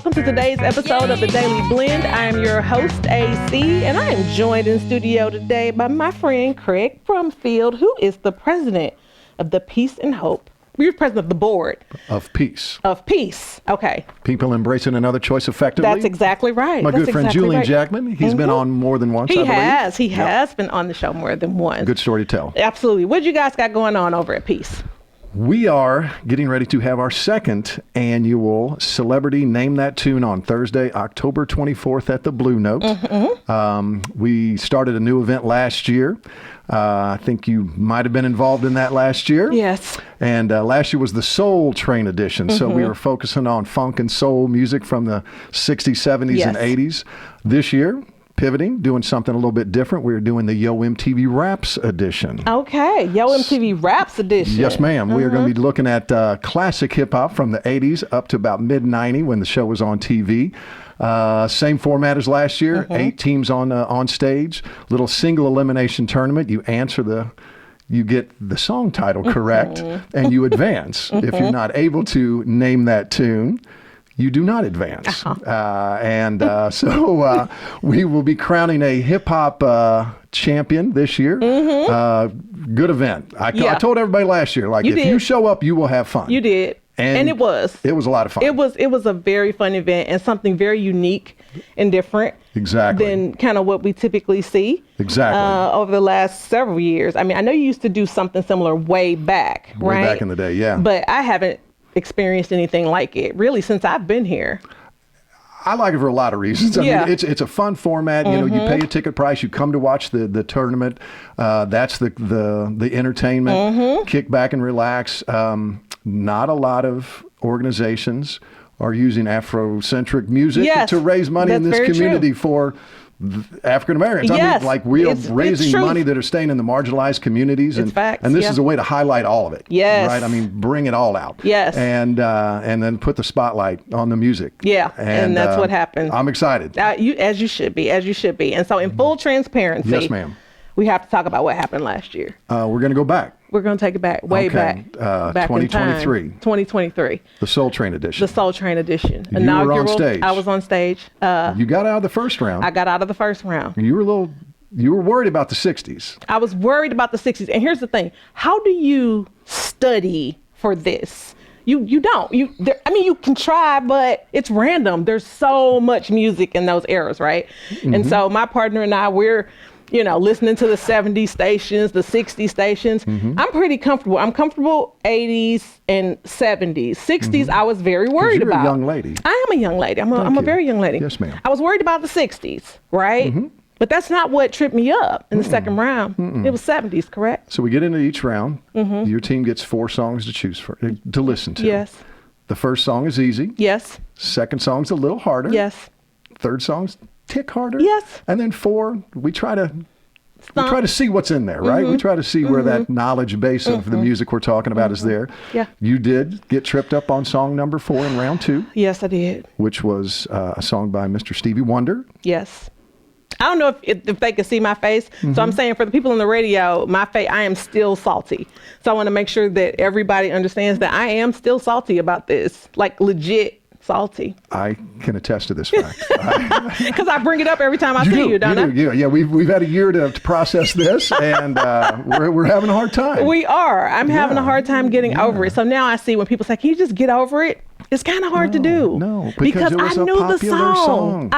welcome to today's episode of The Daily Blend. I am your host, AC, and I am joined in studio today by my friend, Craig Brumfield, who is the president of the Peace and Hope. You're president of the board. Of P.E.A.C.E. Of P.E.A.C.E. Okay. People embracing another choice effectively. That's exactly right. My good friend Julian Jackman, he's been on more than once, I believe. He has been on the show more than once. Good story to tell. Absolutely. What you guys got going on over at P.E.A.C.E.? We are getting ready to have our second annual Celebrity Name That Tune on Thursday, October 24th at the Blue Note. We started a new event last year. I think you might have been involved in that last year. Yes. And last year was the Soul Train edition. So we were focusing on funk and soul music from the 60s, 70s, and 80s. This year, pivoting, doing something a little bit different. We're doing the Yo MTV Raps edition. Okay, Yo MTV Raps edition. Yes, ma'am. We are going to be looking at classic hip hop from the 80s up to about mid-90 when the show was on TV. Same format as last year, 8 teams on stage, little single elimination tournament. You get the song title correct and you advance. If you're not able to name that tune, you do not advance. So we will be crowning a hip-hop champion this year. Good event. I told everybody last year, like, you show up, you will have fun. You did. And it was. It was a lot of fun. It was a very fun event and something very unique and different. Exactly. Than kind of what we typically see. Exactly. Over the last several years. I mean, I know you used to do something similar way back, right? Way back in the day, yeah. But I haven't experienced anything like it really since I've been here. I like it for a lot of reasons. I mean, it's a fun format. You know, you pay a ticket price, you come to watch the tournament. That's the entertainment. Kick back and relax. Not a lot of organizations are using Afrocentric music to raise money in this community for African Americans. I mean, like, we are raising money that are staying in the marginalized communities, and this is a way to highlight all of it. Yes. Right? I mean, bring it all out. Yes. And then put the spotlight on the music. Yeah. And that's what happened. I'm excited. As you should be. And so, in full transparency, yes, ma'am, we have to talk about what happened last year. We're going to go back. We're going to take it back, way back. 2023. 2023. The Soul Train edition. The Soul Train edition. You were on stage. I was on stage. You got out of the first round. I got out of the first round. You were worried about the 60s. I was worried about the 60s. And here's the thing. How do you study for this? You don't. You can try, but it's random. There's so much music in those eras, right? And so my partner and I, we're listening to the 70s stations, the 60s stations. I'm pretty comfortable. I'm comfortable 80s and 70s. 60s, I was very worried about. You're a young lady. I am a young lady. I'm a very young lady. Yes, ma'am. I was worried about the 60s, right? But that's not what tripped me up in the second round. It was 70s, correct? So we get into each round. Your team gets 4 songs to choose to listen to. Yes. The first song is easy. Yes. Second song's a little harder. Yes. Third song's tick harder. Yes. And then 4, we try to see what's in there, right? We try to see where that knowledge base of the music we're talking about is there. Yeah. You did get tripped up on song number 4 in round 2. Yes, I did. Which was a song by Mr. Stevie Wonder. Yes. I don't know if they can see my face. So I'm saying, for the people on the radio, my face, I am still salty. So I want to make sure that everybody understands that I am still salty about this, like legit salty. I can attest to this fact. Because I bring it up every time I see you, don't I? Yeah, we've had a year to process this, and we're having a hard time. We are. I'm having a hard time getting over it. So now I see when people say, "Can you just get over it?" It's kind of hard to do. No, because it was I knew a popular the song.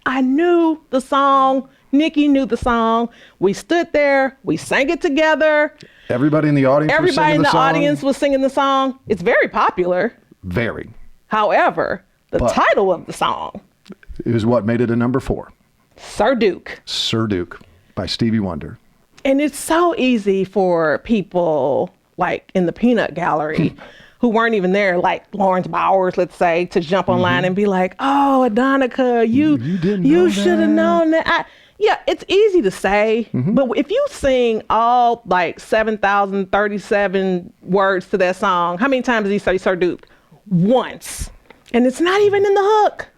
I knew the song. Nikki knew the song. We stood there. We sang it together. Everybody in the audience. Audience was singing the song. It's very popular. Very. However, the title of the song is what made it a number 4. Sir Duke. Sir Duke by Stevie Wonder. And it's so easy for people like in the peanut gallery who weren't even there, like Lawrence Bowers, let's say, to jump online and be like, "Oh, Adonica, you should have known that." Yeah, it's easy to say, but if you sing all like 7,037 words to that song, how many times did he say Sir Duke? Once. And it's not even in the hook.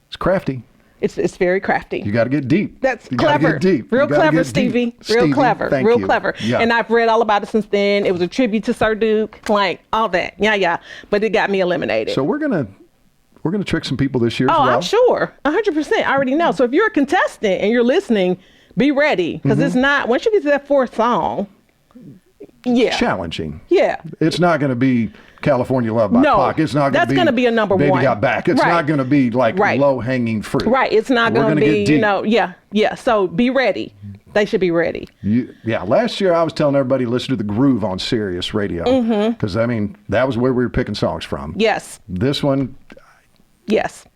It's crafty. It's very crafty. You got to get deep. That's you clever. Get deep. Real clever, Stevie. Real clever. Thank Real you. clever. Yeah. And I've read all about it since then. It was a tribute to Sir Duke, like all that. Yeah. But it got me eliminated. So we're gonna we're going to trick some people this year as well. I'm sure. 100%. I already know. So if you're a contestant and you're listening, be ready. Because it's not, once you get to that fourth song, challenging. Yeah. It's not going to be California Love by P.E.A.C.E. It's not that's going to be a number Baby one. Got Back. It's not going to be like low-hanging fruit. Right. It's not going to be, yeah. So be ready. They should be ready. Last year I was telling everybody to listen to The Groove on Sirius Radio. Because, I mean, that was where we were picking songs from. Yes. This one. Yes.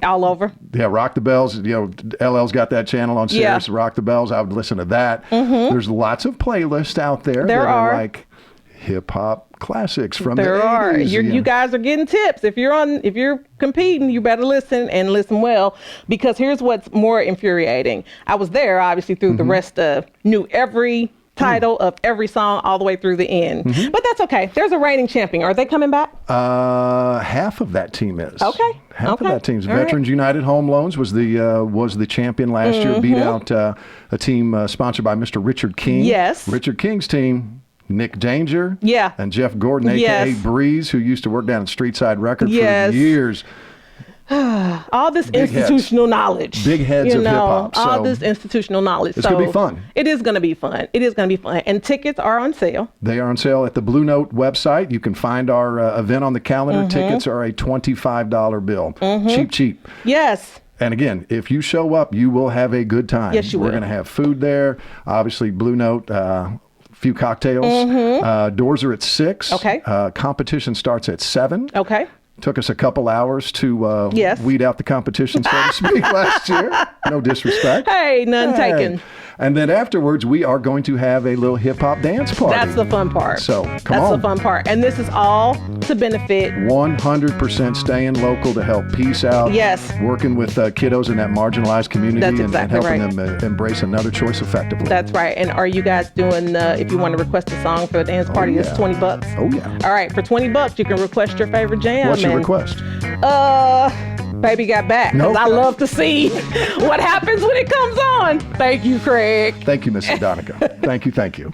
All over. Yeah, Rock the Bells. LL's got that channel on Sirius. Rock the Bells. I would listen to that. There's lots of playlists out there that are like hip-hop classics from the 80s. You guys are getting tips. If you're competing, you better listen and listen well, because here's what's more infuriating. I was there obviously through the rest of, knew every title of every song all the way through the end. But that's okay. There's a reigning champion. Are they coming back? Half of that team is. Okay. Half of that team's Veterans United Home Loans was the champion last year. Beat out a team sponsored by Mr. Richard King. Yes. Richard King's team. Nick Danger, and Jeff Gordon, a.k.a. Breeze, who used to work down at Streetside Record for years. All this institutional knowledge. Big heads of hip-hop. All this institutional knowledge. It's going to be fun. It is going to be fun. It is going to be fun. And tickets are on sale. They are on sale at the Blue Note website. You can find our event on the calendar. Tickets are a $25 bill. Cheap. Yes. And again, if you show up, you will have a good time. Yes, you will. We're going to have food there. Obviously, Blue Note, few cocktails. Doors are at 6. Okay. Competition starts at 7. Okay. Took us a couple hours to weed out the competition, so to speak, last year. No disrespect. Hey, none taken. And then afterwards, we are going to have a little hip-hop dance party. That's the fun part. So, come on. That's the fun part. And this is all to benefit 100% staying local to help P.E.A.C.E. out. Yes. Working with kiddos in that marginalized community. That's exactly and helping them embrace another choice effectively. That's right. And are you guys doing, if you want to request a song for the dance party, it's $20. Oh, yeah. All right. For $20, you can request your favorite jam. What's your request? Baby Got Back. Because I love to see what happens when it comes on. Thank you, Craig. Thank you, Mrs. Donica. Thank you.